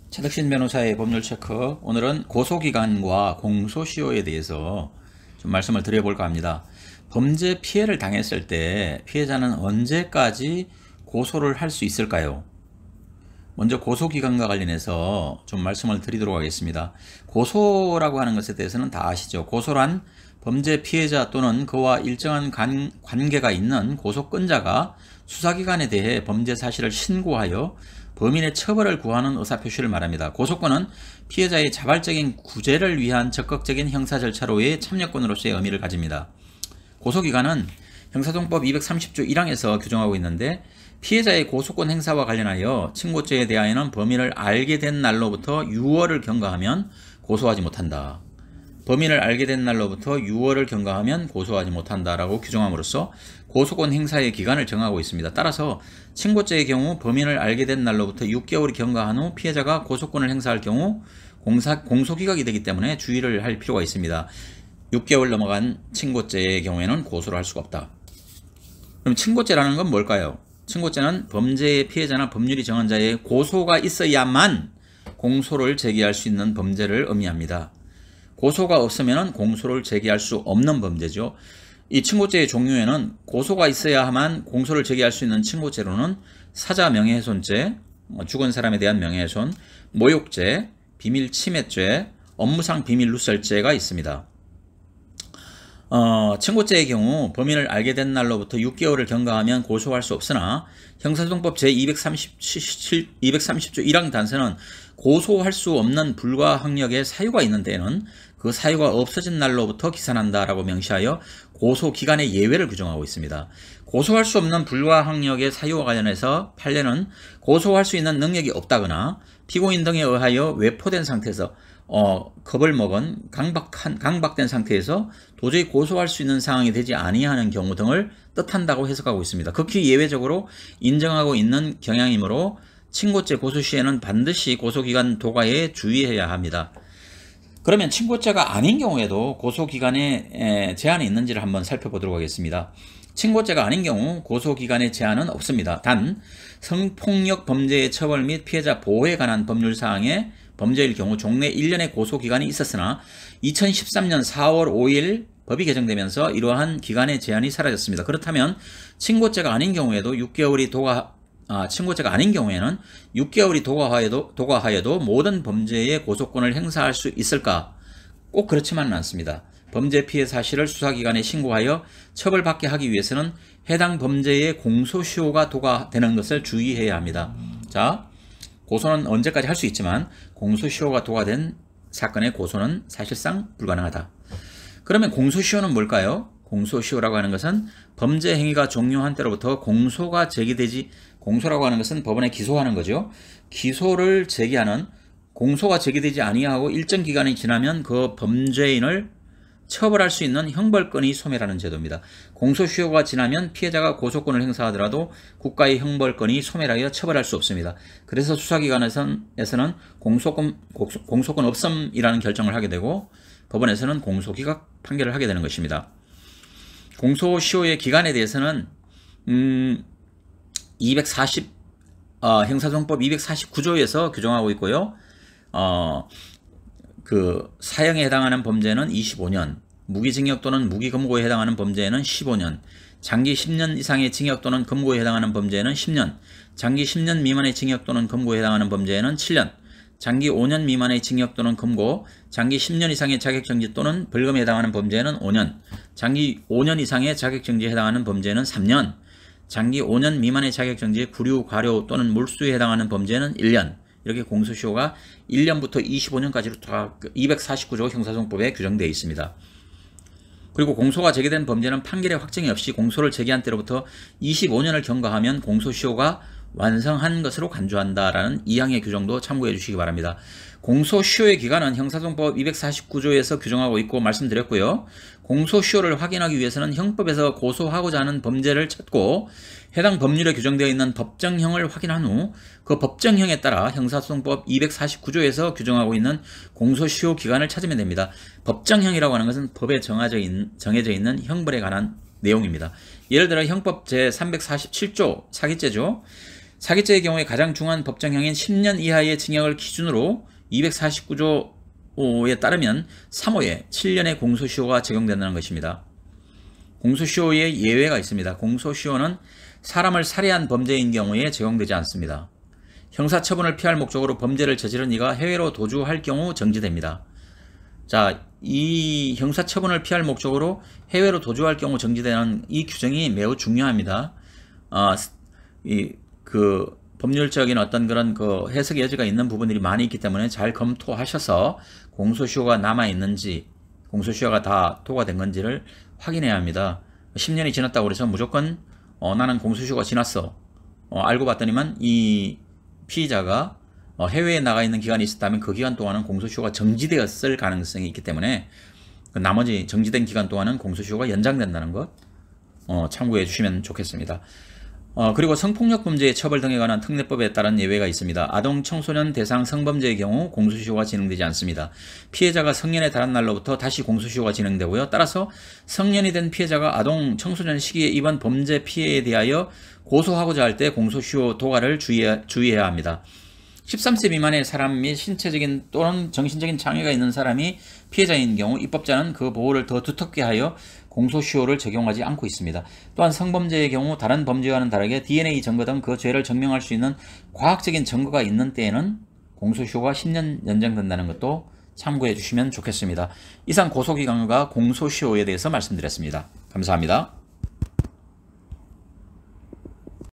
최덕신 변호사의 법률체크. 오늘은 고소기간과 공소시효에 대해서 좀 말씀을 드려볼까 합니다. 범죄 피해를 당했을 때 피해자는 언제까지 고소를 할 수 있을까요? 먼저 고소기간과 관련해서 좀 말씀을 드리도록 하겠습니다. 고소라고 하는 것에 대해서는 다 아시죠? 고소란 범죄 피해자 또는 그와 일정한 관계가 있는 고소권자가 수사기관에 대해 범죄 사실을 신고하여 범인의 처벌을 구하는 의사표시를 말합니다. 고소권은 피해자의 자발적인 구제를 위한 적극적인 형사 절차로의 참여권으로서의 의미를 가집니다. 고소기간은 형사소송법 230조 1항에서 규정하고 있는데, 피해자의 고소권 행사와 관련하여 친고죄에 대하여는 범인을 알게 된 날로부터 6월을 경과하면 고소하지 못한다. 범인을 알게 된 날로부터 6월을 경과하면 고소하지 못한다라고 규정함으로써 고소권 행사의 기간을 정하고 있습니다. 따라서 친고죄의 경우 범인을 알게 된 날로부터 6개월이 경과한 후 피해자가 고소권을 행사할 경우 공소기각이 되기 때문에 주의를 할 필요가 있습니다. 6개월 넘어간 친고죄의 경우에는 고소를 할 수가 없다. 그럼 친고죄라는 건 뭘까요? 친고죄는 범죄의 피해자나 법률이 정한 자의 고소가 있어야만 공소를 제기할 수 있는 범죄를 의미합니다. 고소가 없으면 공소를 제기할 수 없는 범죄죠. 이 친고죄의 종류에는 고소가 있어야만 공소를 제기할 수 있는 친고죄로는 사자 명예훼손죄, 죽은 사람에 대한 명예훼손, 모욕죄, 비밀침해죄, 업무상 비밀누설죄가 있습니다. 친고죄의 경우 범인을 알게 된 날로부터 6개월을 경과하면 고소할 수 없으나 형사소송법 제230조 1항 단서는 고소할 수 없는 불가항력의 사유가 있는 데에는 그 사유가 없어진 날로부터 기산한다라고 명시하여 고소기간의 예외를 규정하고 있습니다. 고소할 수 없는 불가항력의 사유와 관련해서 판례는 고소할 수 있는 능력이 없다거나 피고인 등에 의하여 외포된 상태에서 겁을 먹은 강박된 상태에서 도저히 고소할 수 있는 상황이 되지 아니하는 경우 등을 뜻한다고 해석하고 있습니다. 극히 예외적으로 인정하고 있는 경향이므로 친고죄 고소 시에는 반드시 고소기간 도과에 주의해야 합니다. 그러면 친고죄가 아닌 경우에도 고소기간에 제한이 있는지를 한번 살펴보도록 하겠습니다. 친고죄가 아닌 경우 고소기간에 제한은 없습니다. 단 성폭력 범죄의 처벌 및 피해자 보호에 관한 법률사항에 범죄일 경우 종래 1년의 고소기간이 있었으나 2013년 4월 5일 법이 개정되면서 이러한 기간의 제한이 사라졌습니다. 그렇다면 친고죄가 아닌 경우에도 6개월이 친고죄가 아닌 경우에는 6개월이 도과하여도 모든 범죄의 고소권을 행사할 수 있을까? 꼭 그렇지만은 않습니다. 범죄 피해 사실을 수사기관에 신고하여 처벌받게 하기 위해서는 해당 범죄의 공소시효가 도과되는 것을 주의해야 합니다. 자, 고소는 언제까지 할 수 있지만 공소시효가 도과된 사건의 고소는 사실상 불가능하다. 그러면 공소시효는 뭘까요? 공소시효라고 하는 것은 범죄 행위가 종료한 때로부터 공소라고 하는 것은 법원에 기소하는 거죠. 기소를 제기하는, 공소가 제기되지 아니하고 일정 기간이 지나면 그 범죄인을 처벌할 수 있는 형벌권이 소멸하는 제도입니다. 공소시효가 지나면 피해자가 고소권을 행사하더라도 국가의 형벌권이 소멸하여 처벌할 수 없습니다. 그래서 수사기관에서는 공소권 없음이라는 결정을 하게 되고 법원에서는 공소기각 판결을 하게 되는 것입니다. 공소시효의 기간에 대해서는 형사소송법 249조에서 규정하고 있고요. 사형에 해당하는 범죄는 25년, 무기징역 또는 무기금고에 해당하는 범죄에는 15년, 장기 10년 이상의 징역 또는 금고에 해당하는 범죄에는 10년, 장기 10년 미만의 징역 또는 금고에 해당하는 범죄에는 7년, 장기 5년 미만의 징역 또는 금고, 장기 10년 이상의 자격정지 또는 벌금에 해당하는 범죄에는 5년, 장기 5년 이상의 자격정지에 해당하는 범죄에는 3년, 장기 5년 미만의 자격정지, 구류, 과료 또는 몰수에 해당하는 범죄는 1년, 이렇게 공소시효가 1년부터 25년까지로 249조 형사소송법에 규정되어 있습니다. 그리고 공소가 제기된 범죄는 판결의 확정이 없이 공소를 제기한 때로부터 25년을 경과하면 공소시효가 완성한 것으로 간주한다라는 2항의 규정도 참고해 주시기 바랍니다. 공소시효의 기간은 형사소송법 249조에서 규정하고 있고 말씀드렸고요. 공소시효를 확인하기 위해서는 형법에서 고소하고자 하는 범죄를 찾고 해당 법률에 규정되어 있는 법정형을 확인한 후 그 법정형에 따라 형사소송법 249조에서 규정하고 있는 공소시효 기간을 찾으면 됩니다. 법정형이라고 하는 것은 법에 정해져 있는 형벌에 관한 내용입니다. 예를 들어 형법 제347조 사기죄죠. 사기죄의 경우에 가장 중한 법정형인 10년 이하의 징역을 기준으로 249조에 따르면 3호에 7년의 공소시효가 적용된다는 것입니다. 공소시효에 예외가 있습니다. 공소시효는 사람을 살해한 범죄인 경우에 적용되지 않습니다. 형사처분을 피할 목적으로 범죄를 저지른 이가 해외로 도주할 경우 정지됩니다. 자, 이 형사처분을 피할 목적으로 해외로 도주할 경우 정지되는 이 규정이 매우 중요합니다. 법률적인 어떤 그런 그 해석 여지가 있는 부분들이 많이 있기 때문에 잘 검토하셔서 공소시효가 남아있는지, 공소시효가 다 토과된 건지를 확인해야 합니다. 10년이 지났다고 해서 무조건 나는 공소시효가 지났어. 알고 봤더니만 이 피의자가 해외에 나가 있는 기간이 있었다면 그 기간 동안은 공소시효가 정지되었을 가능성이 있기 때문에 그 나머지 정지된 기간 동안은 공소시효가 연장된다는 것 참고해 주시면 좋겠습니다. 그리고 성폭력 범죄의 처벌 등에 관한 특례법에 따른 예외가 있습니다. 아동 청소년 대상 성범죄의 경우 공소시효가 진행되지 않습니다. 피해자가 성년에 달한 날로부터 다시 공소시효가 진행되고요. 따라서 성년이 된 피해자가 아동 청소년 시기에 이번 범죄 피해에 대하여 고소하고자 할 때 공소시효 도과를 주의해야 합니다. 13세 미만의 사람 및 신체적인 또는 정신적인 장애가 있는 사람이 피해자인 경우 입법자는 그 보호를 더 두텁게 하여 공소시효를 적용하지 않고 있습니다. 또한 성범죄의 경우 다른 범죄와는 다르게 DNA 증거 등 그 죄를 증명할 수 있는 과학적인 증거가 있는 때에는 공소시효가 10년 연장된다는 것도 참고해 주시면 좋겠습니다. 이상 고소기간과 공소시효에 대해서 말씀드렸습니다. 감사합니다.